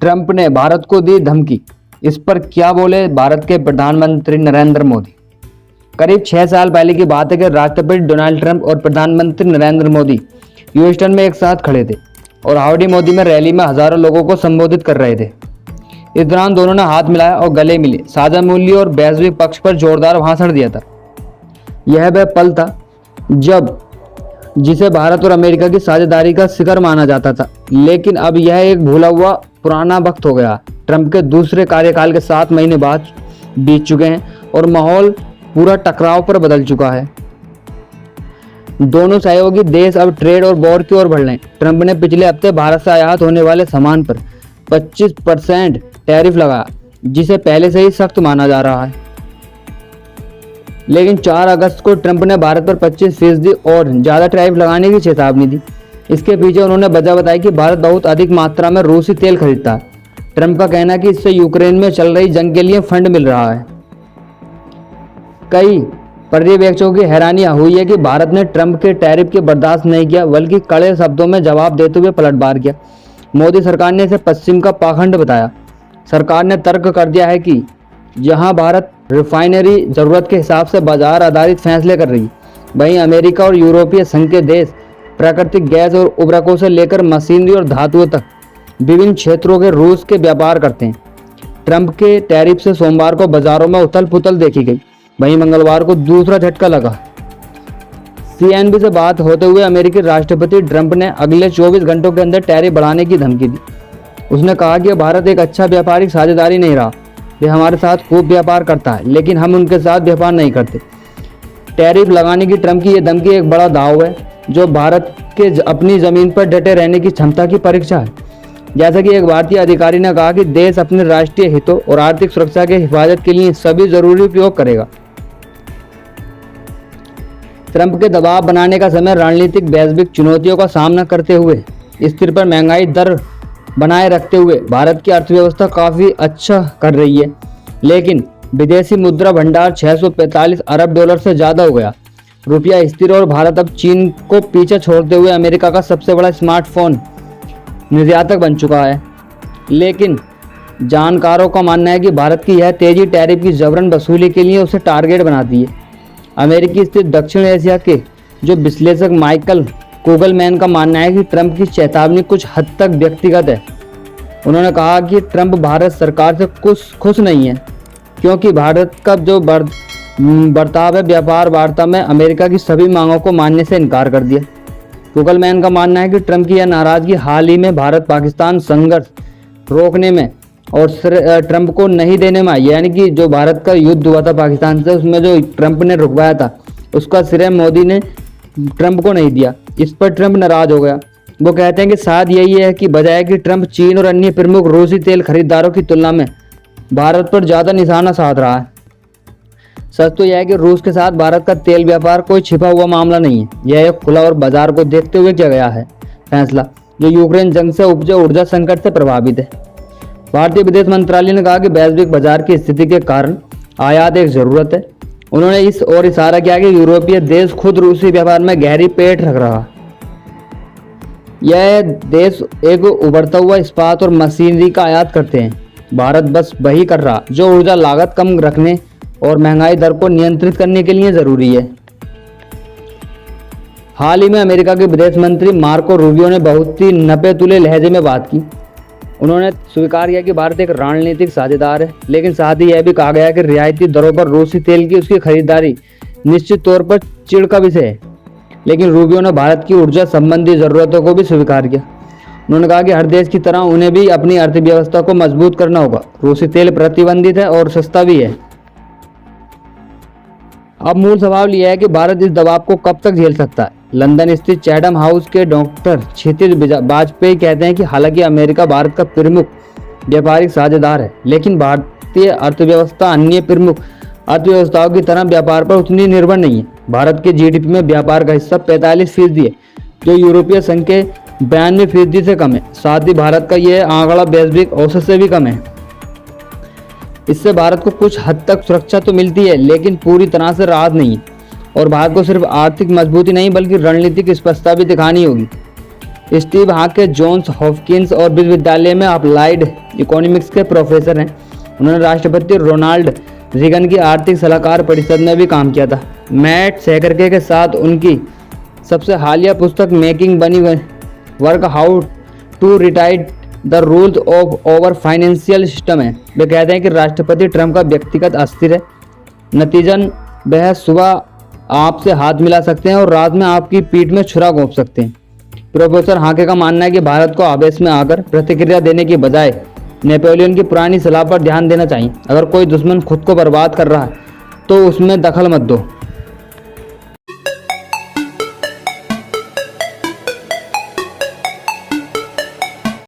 Trump ने भारत को दी धमकी, इस पर क्या बोले भारत के प्रधानमंत्री नरेंद्र मोदी। करीब 6 साल पहले की बात है कि राष्ट्रपति डोनाल्ड ट्रंप और प्रधानमंत्री नरेंद्र मोदी ह्यूस्टन में एक साथ खड़े थे और हाउडी मोदी में रैली में हजारों लोगों को संबोधित कर रहे थे। इस दौरान दोनों ने हाथ मिलाया और गले मिले, साझा मूल्य और वैश्विक पक्ष पर जोरदार भाषण दिया था। यह वह पल था जब जिसे भारत और अमेरिका की साझेदारी का शिखर माना जाता था, लेकिन अब यह एक भूला हुआ पुराना वक्त हो गया। ट्रंप के दूसरे कार्यकाल के 7 महीने बाद बीत चुके हैं और माहौल पूरा टकराव पर बदल चुका है। दोनों सहयोगी देश अब ट्रेड और वॉर की ओर बढ़ रहे हैं। ट्रंप ने पिछले हफ्ते भारत से आयात होने वाले सामान पर 25% टैरिफ लगाया, जिसे पहले से ही सख्त माना जा रहा है। लेकिन 4 अगस्त को ट्रंप ने भारत पर 25% और ज़्यादा टैरिफ लगाने की चेतावनी दी। इसके पीछे उन्होंने वजह बताई कि भारत बहुत अधिक मात्रा में रूसी तेल खरीदता है। ट्रंप का कहना है कि इससे यूक्रेन में चल रही जंग के लिए फंड मिल रहा है। कई पर्यवेक्षकों की हैरानी हुई है कि भारत ने ट्रंप के टैरिफ के बर्दाश्त नहीं किया, बल्कि कड़े शब्दों में जवाब देते हुए पलटवार किया। मोदी सरकार ने इसे पश्चिम का पाखंड बताया। सरकार ने तर्क कर दिया है कि जहां भारत रिफाइनरी जरूरत के हिसाब से बाजार आधारित फैसले कर रही, वहीं अमेरिका और यूरोपीय संघ के देश प्राकृतिक गैस और उर्वरकों से लेकर मशीनरी और धातुओं तक विभिन्न क्षेत्रों के रूस के व्यापार करते हैं। ट्रंप के टैरिफ से सोमवार को बाजारों में उथल पुथल देखी गई, वहीं मंगलवार को दूसरा झटका लगा। सीएनबी से बात होते हुए अमेरिकी राष्ट्रपति ट्रंप ने अगले 24 घंटों के अंदर टैरिफ बढ़ाने की धमकी दी। उसने कहा कि भारत एक अच्छा व्यापारिक साझेदारी नहीं रहा, वे हमारे साथ खूब व्यापार करता है, लेकिन हम उनके साथ व्यापार नहीं करते। टैरिफ लगाने की ट्रंप की यह धमकी एक बड़ा दाव है, जो भारत के अपनी जमीन पर डटे रहने की क्षमता की परीक्षा है। जैसा कि एक भारतीय अधिकारी ने कहा कि देश अपने राष्ट्रीय हितों और आर्थिक सुरक्षा के हिफाजत के लिए सभी जरूरी उपयोग करेगा। ट्रंप के दबाव बनाने का समय रणनीतिक वैश्विक चुनौतियों का सामना करते हुए स्थिर पर महंगाई दर बनाए रखते हुए भारत की अर्थव्यवस्था काफी अच्छा कर रही है, लेकिन विदेशी मुद्रा भंडार 645 अरब डॉलर से ज्यादा हो गया। रुपया स्थिर और भारत अब चीन को पीछे छोड़ते हुए अमेरिका का सबसे बड़ा स्मार्टफोन निर्यातक बन चुका है। लेकिन जानकारों का मानना है कि भारत की यह तेजी टैरिफ की जबरन वसूली के लिए उसे टारगेट बनाती है। अमेरिकी स्थित दक्षिण एशिया के जो विश्लेषक माइकल कुगलमैन का मानना है कि ट्रंप की चेतावनी कुछ हद तक व्यक्तिगत है। उन्होंने कहा कि ट्रंप भारत सरकार से खुश नहीं है, क्योंकि भारत का जो बर्ताव है व्यापार वार्ता में अमेरिका की सभी मांगों को मानने से इनकार कर दिया। कुगलमैन का मानना है कि ट्रंप की यह नाराजगी हाल ही में भारत पाकिस्तान संघर्ष रोकने में और ट्रंप को नहीं देने में, यानी कि जो भारत का युद्ध हुआ था पाकिस्तान से, उसमें जो ट्रंप ने रुकवाया था उसका श्रेय मोदी ने ट्रंप को नहीं दिया। इस पर ट्रंप नाराज हो गया। वो कहते हैं कि शायद यही है कि बजाय कि ट्रंप चीन और अन्य प्रमुख रूसी तेल खरीदारों की तुलना में भारत पर ज़्यादा निशाना साध रहा है। सच तो यह है कि रूस के साथ भारत का तेल व्यापार कोई छिपा हुआ मामला नहीं है। यह एक खुला और बाजार को देखते हुए किया गया है फैसला, जो यूक्रेन जंग से उपजे ऊर्जा संकट से प्रभावित है। भारतीय विदेश मंत्रालय ने कहा कि वैश्विक बाजार की स्थिति के कारण आयात एक जरूरत है। उन्होंने इस ओर इशारा किया कि यूरोपीय देश खुद रूसी व्यापार में गहरी पेट रख रहा। यह देश एक उभरता हुआ इस्पात और मशीनरी का आयात करते हैं। भारत बस वही कर रहा जो ऊर्जा लागत कम रखने और महंगाई दर को नियंत्रित करने के लिए जरूरी है। हाल ही में अमेरिका के विदेश मंत्री मार्को रूबियो ने बहुत ही नपे तुले लहजे में बात की। उन्होंने स्वीकार किया कि भारत एक रणनीतिक साझेदार है, लेकिन साथ ही यह भी कहा गया कि रियायती दरों पर रूसी तेल की उसकी खरीदारी निश्चित तौर पर चिढ़ का विषय है। लेकिन रूबियो ने भारत की ऊर्जा संबंधी जरूरतों को भी स्वीकार किया। उन्होंने कहा कि हर देश की तरह उन्हें भी अपनी अर्थव्यवस्था को मजबूत करना होगा। रूसी तेल प्रतिबंधित है और सस्ता भी है। अब मूल सवाल यह है कि भारत इस दबाव को कब तक झेल सकता है। लंदन स्थित चैथम हाउस के डॉक्टर क्षितिज वाजपेयी कहते हैं कि हालांकि अमेरिका भारत का प्रमुख व्यापारिक साझेदार है, लेकिन भारतीय अर्थव्यवस्था अन्य प्रमुख अर्थव्यवस्थाओं की तरह व्यापार पर उतनी निर्भर नहीं है। भारत के जीडीपी में व्यापार का हिस्सा 45% है, जो यूरोपीय संघ के 92% से कम है। साथ ही भारत का यह आंकड़ा वैश्विक औसत से भी कम है। इससे भारत को कुछ हद तक सुरक्षा तो मिलती है, लेकिन पूरी तरह से राहत नहीं है। और भारत को सिर्फ आर्थिक मजबूती नहीं बल्कि रणनीतिक स्पष्टता भी दिखानी होगी। स्टीव हाके जॉन्स हॉपकिंस और विश्वविद्यालय में अप्लाइड इकोनॉमिक्स के प्रोफेसर हैं। उन्होंने राष्ट्रपति रोनाल्ड रीगन की आर्थिक सलाहकार परिषद में भी काम किया था। मैट सैकरके के साथ उनकी सबसे हालिया पुस्तक making money work how to rewrite the rules of our financial system है। वे कहते हैं कि राष्ट्रपति ट्रंप का व्यक्तिगत अस्थिर है, नतीजन वह सुबह आपसे हाथ मिला सकते हैं और रात में आपकी पीठ में छुरा घोंप सकते हैं। प्रोफेसर हाके का मानना है कि भारत को आवेश में आकर प्रतिक्रिया देने की बजाय नेपोलियन की पुरानी सलाह पर ध्यान देना चाहिए। अगर कोई दुश्मन खुद को बर्बाद कर रहा है तो उसमें दखल मत दो।